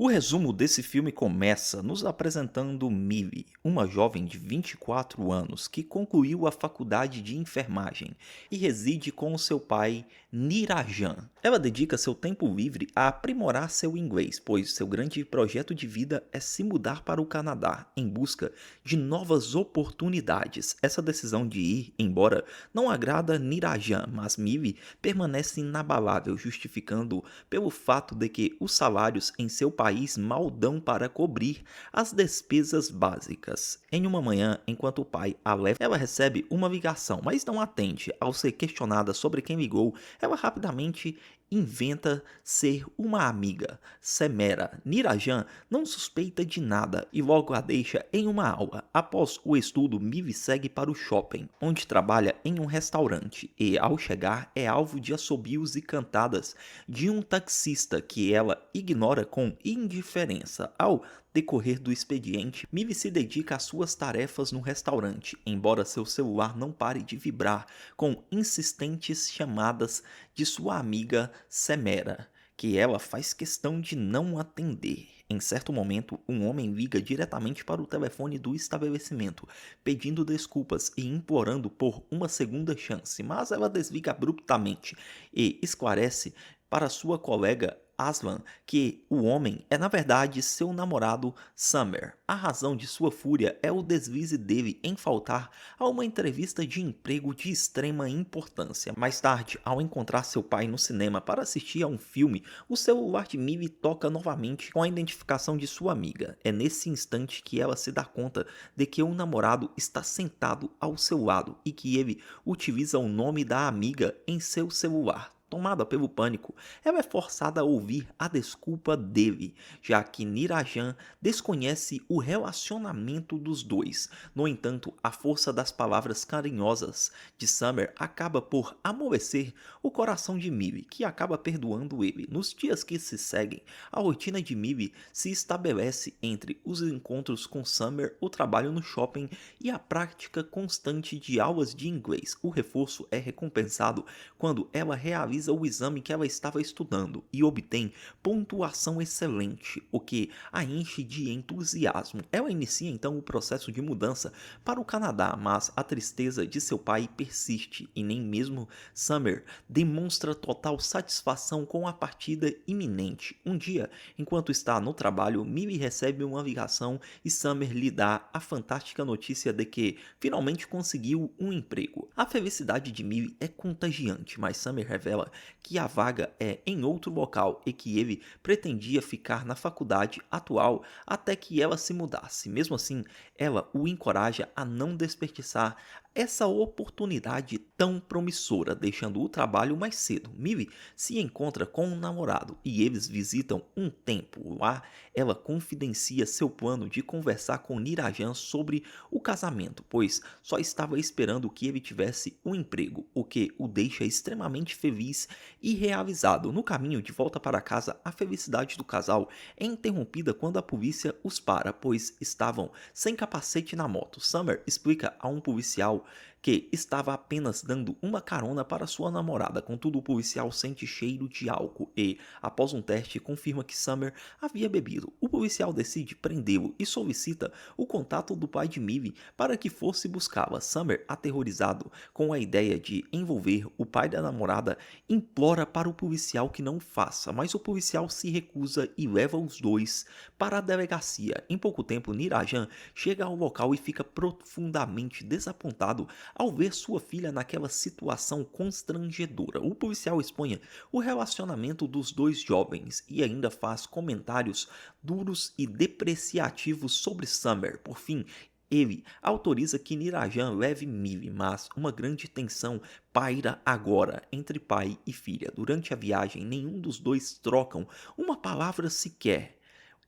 O resumo desse filme começa nos apresentando Millie, uma jovem de 24 anos que concluiu a faculdade de enfermagem e reside com o seu pai, Nirajan. Ela dedica seu tempo livre a aprimorar seu inglês, pois seu grande projeto de vida é se mudar para o Canadá em busca de novas oportunidades. Essa decisão de ir embora não agrada Nirajan, mas Millie permanece inabalável, justificando pelo fato de que os salários em seu país mal dão para cobrir as despesas básicas. Em uma manhã, enquanto o pai a leva, ela recebe uma ligação, mas não atende. Ao ser questionada sobre quem ligou, ela rapidamente inventa ser uma amiga, Semera. Nirajan não suspeita de nada e logo a deixa em uma aula. Após o estudo, Mivi segue para o shopping, onde trabalha em um restaurante e, ao chegar, é alvo de assobios e cantadas de um taxista que ela ignora com indiferença. Ao decorrer do expediente, Mivi se dedica às suas tarefas no restaurante, embora seu celular não pare de vibrar com insistentes chamadas de sua amiga Semera, que ela faz questão de não atender. Em certo momento, um homem liga diretamente para o telefone do estabelecimento, pedindo desculpas e implorando por uma segunda chance, mas ela desliga abruptamente e esclarece para sua colega Aslan que o homem é na verdade seu namorado Summer. A razão de sua fúria é o deslize dele em faltar a uma entrevista de emprego de extrema importância. Mais tarde, ao encontrar seu pai no cinema para assistir a um filme, o celular de Millie toca novamente com a identificação de sua amiga. É nesse instante que ela se dá conta de que o namorado está sentado ao seu lado e que ele utiliza o nome da amiga em seu celular. Tomada pelo pânico, ela é forçada a ouvir a desculpa dele, já que Nirajan desconhece o relacionamento dos dois. No entanto, a força das palavras carinhosas de Summer acaba por amolecer o coração de Millie, que acaba perdoando ele. Nos dias que se seguem, a rotina de Millie se estabelece entre os encontros com Summer, o trabalho no shopping e a prática constante de aulas de inglês. O reforço é recompensado quando ela realiza o exame que ela estava estudando e obtém pontuação excelente, o que a enche de entusiasmo. Ela inicia então o processo de mudança para o Canadá, mas a tristeza de seu pai persiste e nem mesmo Summer demonstra total satisfação com a partida iminente. Um dia, enquanto está no trabalho, Millie recebe uma ligação e Summer lhe dá a fantástica notícia de que finalmente conseguiu um emprego. A felicidade de Millie é contagiante, mas Summer revela que a vaga é em outro local e que ele pretendia ficar na faculdade atual até que ela se mudasse. Mesmo assim, ela o encoraja a não desperdiçar essa oportunidade tão promissora, deixando o trabalho mais cedo. Millie se encontra com um namorado e eles visitam um templo. Lá, ela confidencia seu plano de conversar com Nirajan sobre o casamento, pois só estava esperando que ele tivesse um emprego, o que o deixa extremamente feliz e realizado. No caminho de volta para casa, a felicidade do casal é interrompida quando a polícia os para, pois estavam sem capacete na moto. Summer explica a um policial que estava apenas dando uma carona para sua namorada. Contudo, o policial sente cheiro de álcool e, após um teste, confirma que Summer havia bebido. O policial decide prendê-lo e solicita o contato do pai de Millie para que fosse buscá-la. Summer, aterrorizado com a ideia de envolver o pai da namorada, implora para o policial que não o faça, mas o policial se recusa e leva os dois para a delegacia. Em pouco tempo, Nirajan chega ao local e fica profundamente desapontado ao ver sua filha naquela situação constrangedora. O policial expõe o relacionamento dos dois jovens e ainda faz comentários duros e depreciativos sobre Summer. Por fim, ele autoriza que Nirajan leve Millie, mas uma grande tensão paira agora entre pai e filha. Durante a viagem, nenhum dos dois trocam uma palavra sequer.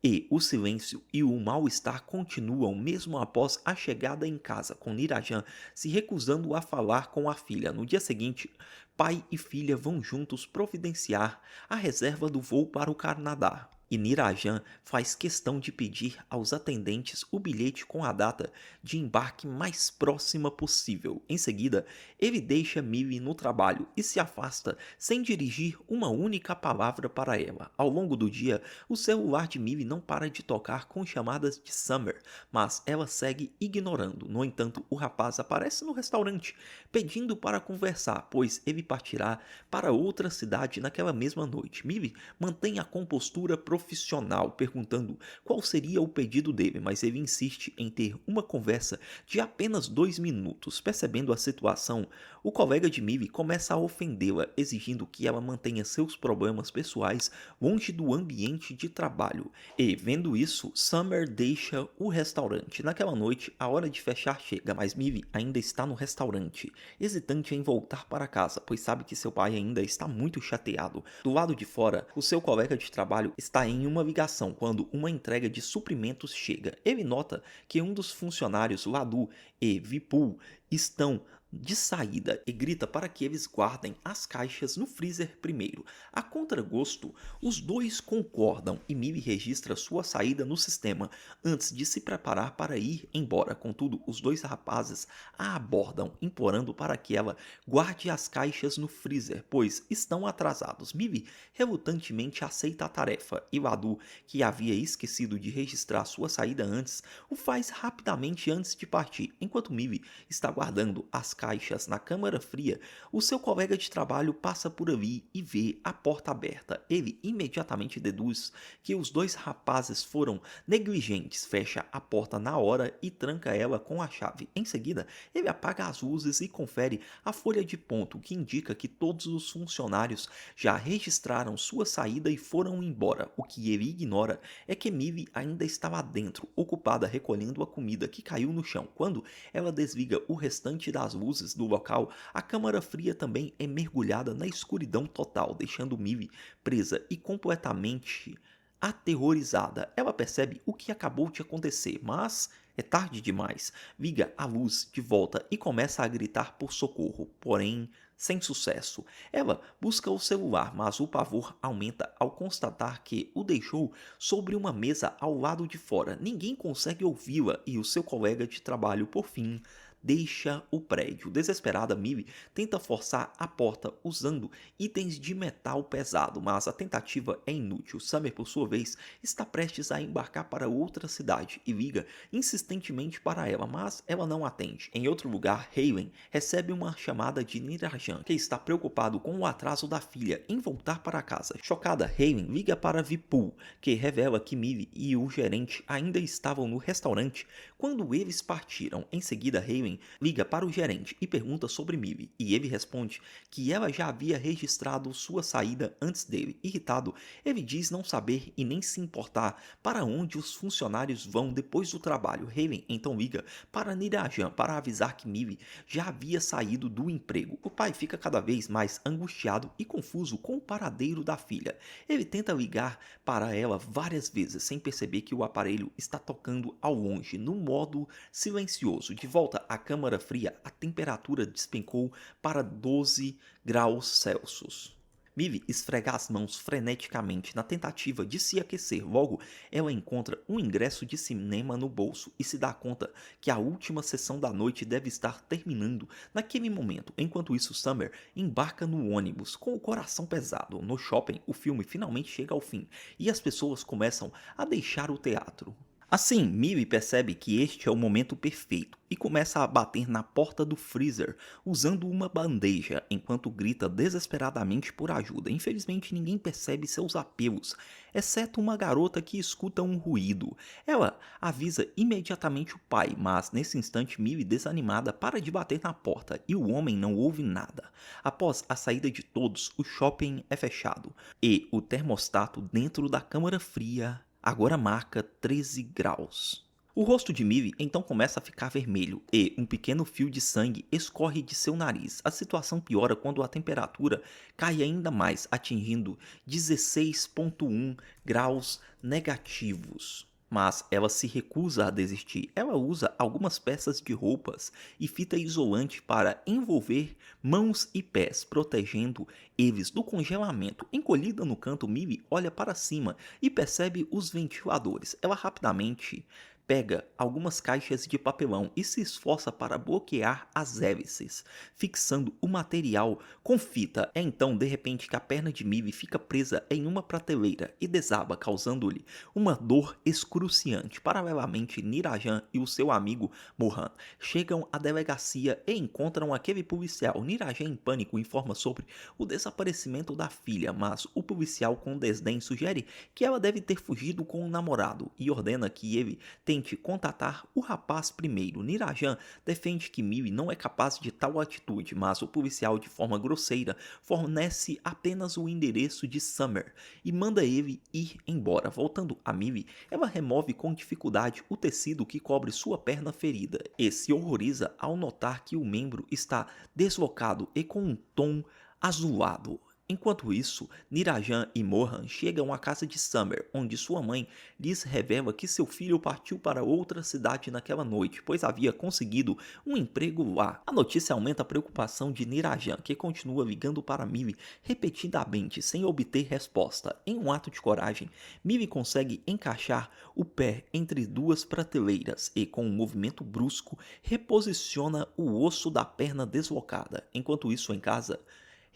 E o silêncio e o mal-estar continuam mesmo após a chegada em casa, com Nirajan se recusando a falar com a filha. No dia seguinte, pai e filha vão juntos providenciar a reserva do voo para o Canadá. E Nirajan faz questão de pedir aos atendentes o bilhete com a data de embarque mais próxima possível. Em seguida, ele deixa Millie no trabalho e se afasta sem dirigir uma única palavra para ela. Ao longo do dia, o celular de Millie não para de tocar com chamadas de Summer, mas ela segue ignorando. No entanto, o rapaz aparece no restaurante, pedindo para conversar, pois ele partirá para outra cidade naquela mesma noite. Millie mantém a compostura profissional, perguntando qual seria o pedido dele, mas ele insiste em ter uma conversa de apenas 2 minutos. Percebendo a situação, o colega de Millie começa a ofendê-la, exigindo que ela mantenha seus problemas pessoais longe do ambiente de trabalho. E, vendo isso, Summer deixa o restaurante. Naquela noite, a hora de fechar chega, mas Millie ainda está no restaurante, hesitante em voltar para casa, pois sabe que seu pai ainda está muito chateado. Do lado de fora, o seu colega de trabalho está em uma ligação quando uma entrega de suprimentos chega. Ele nota que um dos funcionários, Ladu e Vipul, estão de saída e grita para que eles guardem as caixas no freezer primeiro. A contragosto, os dois concordam e Millie registra sua saída no sistema antes de se preparar para ir embora. Contudo, os dois rapazes a abordam, implorando para que ela guarde as caixas no freezer, pois estão atrasados. Millie relutantemente aceita a tarefa e Ladu, que havia esquecido de registrar sua saída antes, o faz rapidamente antes de partir. Enquanto Millie está guardando as caixas na câmara fria, o seu colega de trabalho passa por ali e vê a porta aberta. Ele imediatamente deduz que os dois rapazes foram negligentes, fecha a porta na hora e tranca ela com a chave. Em seguida, ele apaga as luzes e confere a folha de ponto, que indica que todos os funcionários já registraram sua saída e foram embora. O que ele ignora é que Millie ainda está lá dentro, ocupada recolhendo a comida que caiu no chão. Quando ela desliga o restante das luzes do local, a câmara fria também é mergulhada na escuridão total, deixando Millie presa e completamente aterrorizada. Ela percebe o que acabou de acontecer, mas é tarde demais. Liga a luz de volta e começa a gritar por socorro, porém sem sucesso. Ela busca o celular, mas o pavor aumenta ao constatar que o deixou sobre uma mesa ao lado de fora. Ninguém consegue ouvi-la e o seu colega de trabalho, por fim, deixa o prédio. Desesperada, Millie tenta forçar a porta usando itens de metal pesado, mas a tentativa é inútil. Summer, por sua vez, está prestes a embarcar para outra cidade e liga insistentemente para ela, mas ela não atende. Em outro lugar, Halen recebe uma chamada de Nirajan, que está preocupado com o atraso da filha em voltar para casa. Chocada, Halen liga para Vipul, que revela que Millie e o gerente ainda estavam no restaurante quando eles partiram. Em seguida, Halen liga para o gerente e pergunta sobre Millie, e ele responde que ela já havia registrado sua saída antes dele. Irritado, ele diz não saber e nem se importar para onde os funcionários vão depois do trabalho. Halen então liga para Nirajan para avisar que Millie já havia saído do emprego. O pai fica cada vez mais angustiado e confuso com o paradeiro da filha. Ele tenta ligar para ela várias vezes sem perceber que o aparelho está tocando ao longe, no modo silencioso. De volta à câmara fria, a temperatura despencou para 12 graus Celsius. Millie esfrega as mãos freneticamente na tentativa de se aquecer. Logo, ela encontra um ingresso de cinema no bolso e se dá conta que a última sessão da noite deve estar terminando naquele momento. Enquanto isso, Summer embarca no ônibus com o coração pesado. No shopping, o filme finalmente chega ao fim e as pessoas começam a deixar o teatro. Assim, Millie percebe que este é o momento perfeito e começa a bater na porta do freezer usando uma bandeja, enquanto grita desesperadamente por ajuda. Infelizmente, ninguém percebe seus apelos, exceto uma garota que escuta um ruído. Ela avisa imediatamente o pai, mas nesse instante Millie, desanimada, para de bater na porta e o homem não ouve nada. Após a saída de todos, o shopping é fechado e o termostato dentro da câmara fria agora marca 13 graus. O rosto de Millie então começa a ficar vermelho e um pequeno fio de sangue escorre de seu nariz. A situação piora quando a temperatura cai ainda mais, atingindo 16,1 graus negativos. Mas ela se recusa a desistir. Ela usa algumas peças de roupas e fita isolante para envolver mãos e pés, protegendo eles do congelamento. Encolhida no canto, Millie olha para cima e percebe os ventiladores. Ela rapidamente pega algumas caixas de papelão e se esforça para bloquear as hélices, fixando o material com fita. É então, de repente, que a perna de Millie fica presa em uma prateleira e desaba, causando-lhe uma dor excruciante. Paralelamente, Nirajan e o seu amigo Mohan chegam à delegacia e encontram aquele policial. Nirajan, em pânico, informa sobre o desaparecimento da filha, mas o policial, com desdém, sugere que ela deve ter fugido com o namorado e ordena que ele tente contatar o rapaz primeiro. Nirajan defende que Millie não é capaz de tal atitude, mas o policial, de forma grosseira, fornece apenas o endereço de Summer e manda ele ir embora. Voltando a Millie, ela remove com dificuldade o tecido que cobre sua perna ferida e se horroriza ao notar que o membro está deslocado e com um tom azulado. Enquanto isso, Nirajan e Mohan chegam à casa de Summer, onde sua mãe lhes revela que seu filho partiu para outra cidade naquela noite, pois havia conseguido um emprego lá. A notícia aumenta a preocupação de Nirajan, que continua ligando para Millie repetidamente, sem obter resposta. Em um ato de coragem, Millie consegue encaixar o pé entre duas prateleiras e, com um movimento brusco, reposiciona o osso da perna deslocada. Enquanto isso, em casa,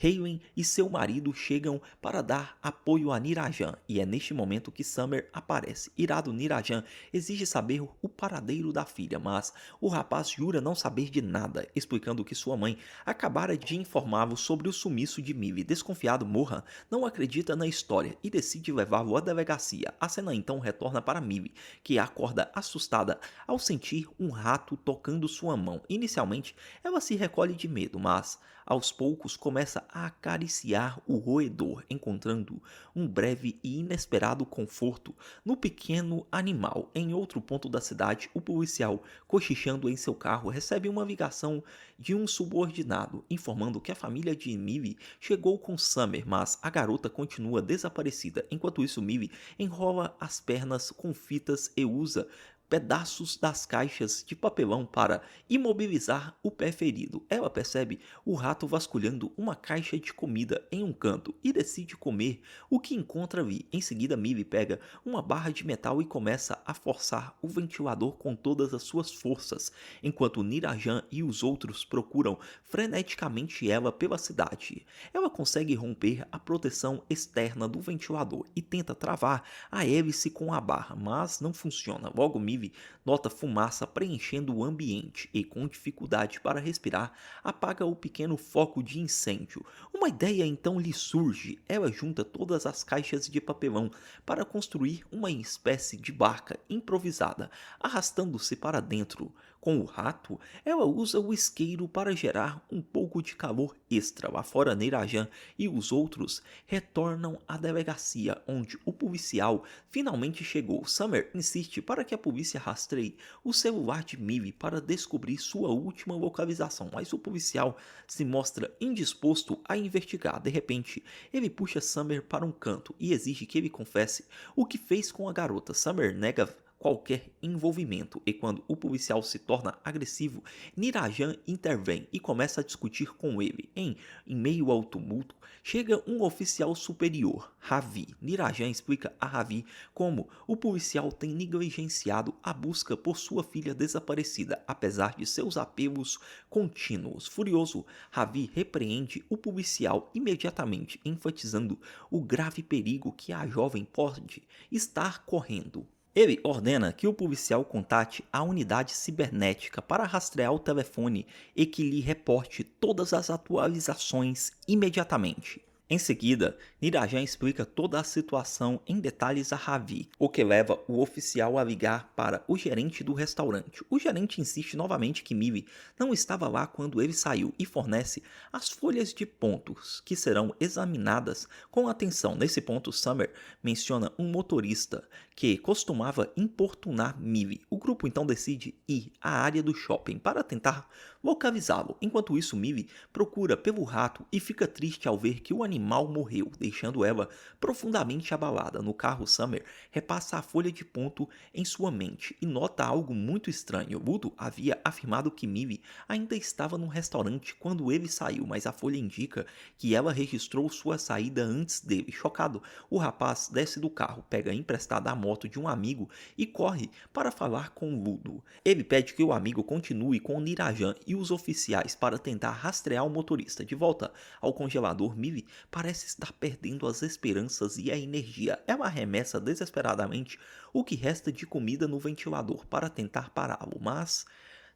Halen e seu marido chegam para dar apoio a Nirajan, e é neste momento que Summer aparece. Irado, Nirajan exige saber o paradeiro da filha, mas o rapaz jura não saber de nada, explicando que sua mãe acabara de informá-lo sobre o sumiço de Millie. Desconfiado, Mohan não acredita na história e decide levá-lo à delegacia. A cena então retorna para Millie, que acorda assustada ao sentir um rato tocando sua mão. Inicialmente, ela se recolhe de medo, mas aos poucos começa a acariciar o roedor, encontrando um breve e inesperado conforto no pequeno animal. Em outro ponto da cidade, o policial, cochichando em seu carro, recebe uma ligação de um subordinado, informando que a família de Millie chegou com Summer, mas a garota continua desaparecida. Enquanto isso, Millie enrola as pernas com fitas e usa pedaços das caixas de papelão para imobilizar o pé ferido. Ela percebe o rato vasculhando uma caixa de comida em um canto e decide comer o que encontra ali. Em seguida, Millie pega uma barra de metal e começa a forçar o ventilador com todas as suas forças, enquanto Nirajan e os outros procuram freneticamente ela pela cidade. Ela consegue romper a proteção externa do ventilador e tenta travar a hélice com a barra, mas não funciona. Logo, Millie nota fumaça preenchendo o ambiente e, com dificuldade para respirar, apaga o pequeno foco de incêndio. Uma ideia então lhe surge. Ela junta todas as caixas de papelão para construir uma espécie de barca improvisada, arrastando-se para dentro. Com o rato, ela usa o isqueiro para gerar um pouco de calor extra. Lá fora, Nirajan e os outros retornam à delegacia, onde o policial finalmente chegou. Summer insiste para que a polícia rastreie o celular de Millie para descobrir sua última localização, mas o policial se mostra indisposto a investigar. De repente, ele puxa Summer para um canto e exige que ele confesse o que fez com a garota. Summer nega qualquer envolvimento, e quando o policial se torna agressivo, Nirajan intervém e começa a discutir com ele. Em meio ao tumulto, chega um oficial superior, Ravi. Nirajan explica a Ravi como o policial tem negligenciado a busca por sua filha desaparecida, apesar de seus apelos contínuos. Furioso, Ravi repreende o policial imediatamente, enfatizando o grave perigo que a jovem pode estar correndo. Ele ordena que o policial contate a unidade cibernética para rastrear o telefone e que lhe reporte todas as atualizações imediatamente. Em seguida, Nirajan explica toda a situação em detalhes a Ravi, o que leva o oficial a ligar para o gerente do restaurante. O gerente insiste novamente que Millie não estava lá quando ele saiu e fornece as folhas de pontos, que serão examinadas com atenção. Nesse ponto, Summer menciona um motorista que costumava importunar Millie. O grupo então decide ir à área do shopping para tentar localizá-lo. Enquanto isso, Millie procura pelo rato e fica triste ao ver que o animal morreu, deixando ela profundamente abalada. No carro, Summer repassa a folha de ponto em sua mente e nota algo muito estranho. Ludo havia afirmado que Millie ainda estava no restaurante quando ele saiu, mas a folha indica que ela registrou sua saída antes dele. Chocado, o rapaz desce do carro, pega emprestada a moto de um amigo e corre para falar com Ludo. Ele pede que o amigo continue com Nirajan e os oficiais para tentar rastrear o motorista. De volta ao congelador, Millie parece estar perdendo as esperanças e a energia. Ela arremessa desesperadamente o que resta de comida no ventilador para tentar pará-lo, mas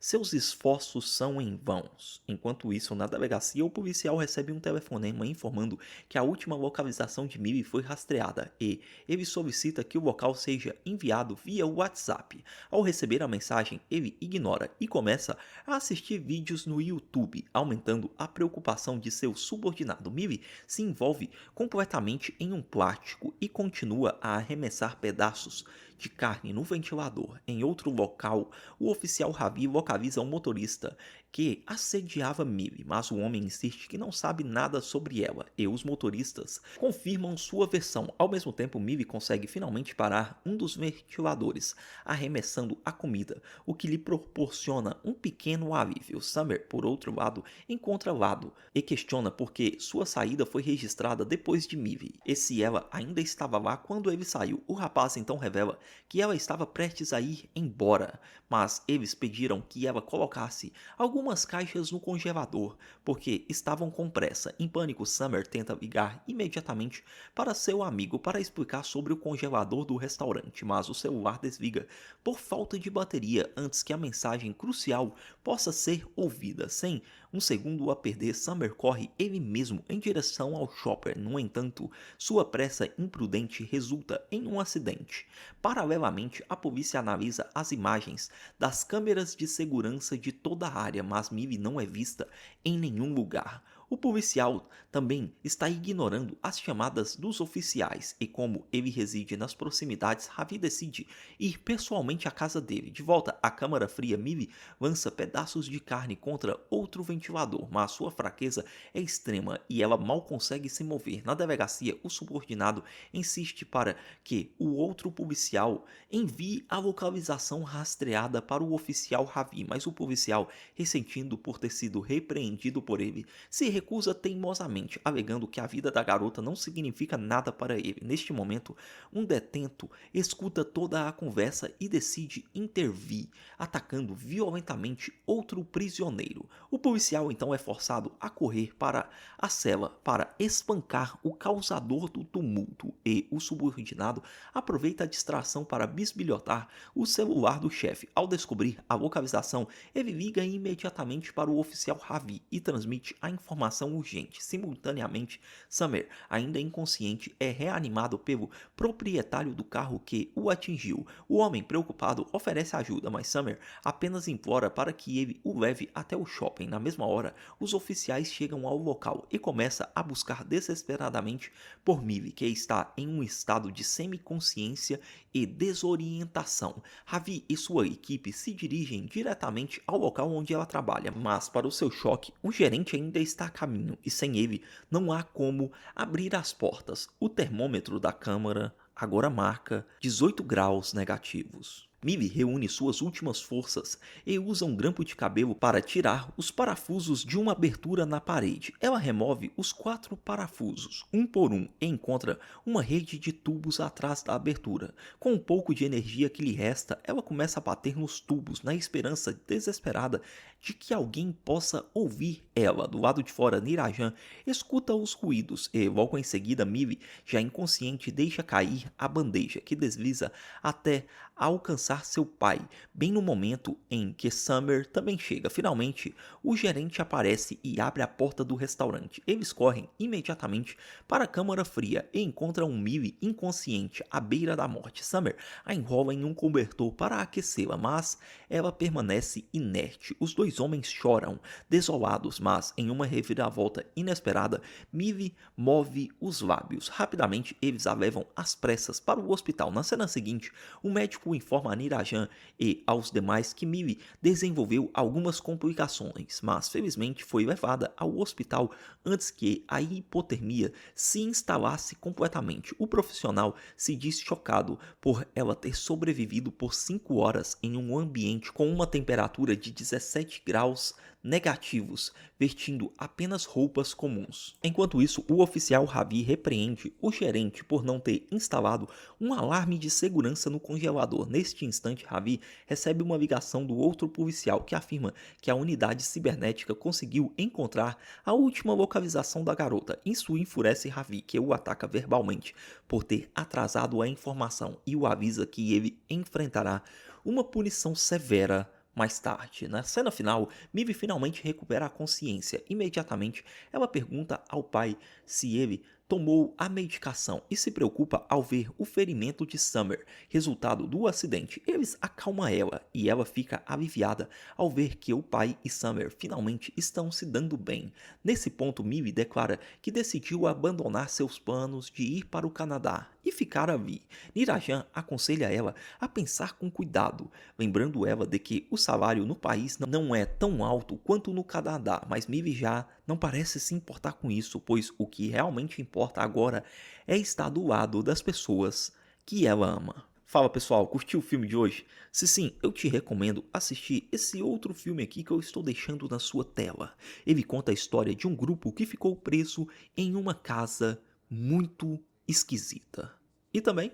seus esforços são em vãos. Enquanto isso, na delegacia, o policial recebe um telefonema informando que a última localização de Millie foi rastreada e ele solicita que o local seja enviado via WhatsApp. Ao receber a mensagem, ele ignora e começa a assistir vídeos no YouTube, aumentando a preocupação de seu subordinado. Millie se envolve completamente em um plástico e continua a arremessar pedaços de carne no ventilador. Em outro local, o oficial Ravi localiza um motorista que assediava Millie, mas o homem insiste que não sabe nada sobre ela, e os motoristas confirmam sua versão. Ao mesmo tempo, Millie consegue finalmente parar um dos ventiladores, arremessando a comida, o que lhe proporciona um pequeno alívio. Summer, por outro lado, encontra Lado e questiona por que sua saída foi registrada depois de Millie, e se ela ainda estava lá quando ele saiu. O rapaz então revela que ela estava prestes a ir embora, mas eles pediram que ela colocasse algumas caixas no congelador, porque estavam com pressa. Em pânico, Summer tenta ligar imediatamente para seu amigo para explicar sobre o congelador do restaurante, mas o celular desliga por falta de bateria antes que a mensagem crucial possa ser ouvida. Sem um segundo a perder, Summer corre ele mesmo em direção ao shopper. No entanto, sua pressa imprudente resulta em um acidente. Paralelamente, a polícia analisa as imagens das câmeras de segurança de toda a área, mas Millie não é vista em nenhum lugar. O policial também está ignorando as chamadas dos oficiais e, como ele reside nas proximidades, Ravi decide ir pessoalmente à casa dele. De volta à câmara fria, Millie lança pedaços de carne contra outro ventilador, mas sua fraqueza é extrema e ela mal consegue se mover. Na delegacia, o subordinado insiste para que o outro policial envie a localização rastreada para o oficial Ravi, mas o policial, ressentindo por ter sido repreendido por ele, se recusa teimosamente, alegando que a vida da garota não significa nada para ele. Neste momento, um detento escuta toda a conversa e decide intervir, atacando violentamente outro prisioneiro. O policial então é forçado a correr para a cela para espancar o causador do tumulto, e o subordinado aproveita a distração para bisbilhotar o celular do chefe. Ao descobrir a localização, ele liga imediatamente para o oficial Ravi e transmite a informação urgente. Simultaneamente, Summer, ainda inconsciente, é reanimado pelo proprietário do carro que o atingiu. O homem, preocupado, oferece ajuda, mas Summer apenas implora para que ele o leve até o shopping. Na mesma hora, os oficiais chegam ao local e começam a buscar desesperadamente por Millie, que está em um estado de semiconsciência e desorientação. Ravi e sua equipe se dirigem diretamente ao local onde ela trabalha, mas para o seu choque, o gerente ainda está a caminho e sem ele não há como abrir as portas. O termômetro da câmara agora marca 18 graus negativos. Millie reúne suas últimas forças e usa um grampo de cabelo para tirar os parafusos de uma abertura na parede. Ela remove os 4 parafusos, um por um, e encontra uma rede de tubos atrás da abertura. Com um pouco de energia que lhe resta, ela começa a bater nos tubos, na esperança desesperada de que alguém possa ouvir ela. Do lado de fora, Nirajan escuta os ruídos e, logo em seguida, Millie, já inconsciente, deixa cair a bandeja, que desliza até alcançar seu pai, bem no momento em que Summer também chega. Finalmente, o gerente aparece e abre a porta do restaurante. Eles correm imediatamente para a câmara fria e encontram Millie inconsciente à beira da morte. Summer a enrola em um cobertor para aquecê-la, mas ela permanece inerte. Os dois homens choram, desolados, mas em uma reviravolta inesperada, Millie move os lábios. Rapidamente, eles a levam às pressas para o hospital. Na cena seguinte, o médico informa a Nirajan e aos demais que Millie desenvolveu algumas complicações, mas felizmente foi levada ao hospital antes que a hipotermia se instalasse completamente. O profissional se diz chocado por ela ter sobrevivido por 5 horas em um ambiente com uma temperatura de 17 graus negativos, vestindo apenas roupas comuns. Enquanto isso, o oficial Ravi repreende o gerente por não ter instalado um alarme de segurança no congelador. Neste instante, Ravi recebe uma ligação do outro policial que afirma que a unidade cibernética conseguiu encontrar a última localização da garota. Isso enfurece Ravi, que o ataca verbalmente por ter atrasado a informação e o avisa que ele enfrentará uma punição severa mais tarde. Na cena final, Millie finalmente recupera a consciência. Imediatamente, ela pergunta ao pai se ele tomou a medicação e se preocupa ao ver o ferimento de Summer, resultado do acidente. Eles acalmam ela e ela fica aliviada ao ver que o pai e Summer finalmente estão se dando bem. Nesse ponto, Millie declara que decidiu abandonar seus planos de ir para o Canadá e ficar ali. Nirajan aconselha ela a pensar com cuidado, lembrando ela de que o salário no país não é tão alto quanto no Canadá, mas Millie já não parece se importar com isso, pois o que realmente importa agora é estar do lado das pessoas que ela ama. Fala pessoal, curtiu o filme de hoje? Se sim, eu te recomendo assistir esse outro filme aqui que eu estou deixando na sua tela. Ele conta a história de um grupo que ficou preso em uma casa muito esquisita. E também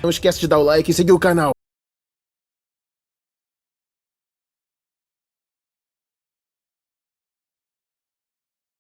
Não esquece de dar o like e seguir o canal.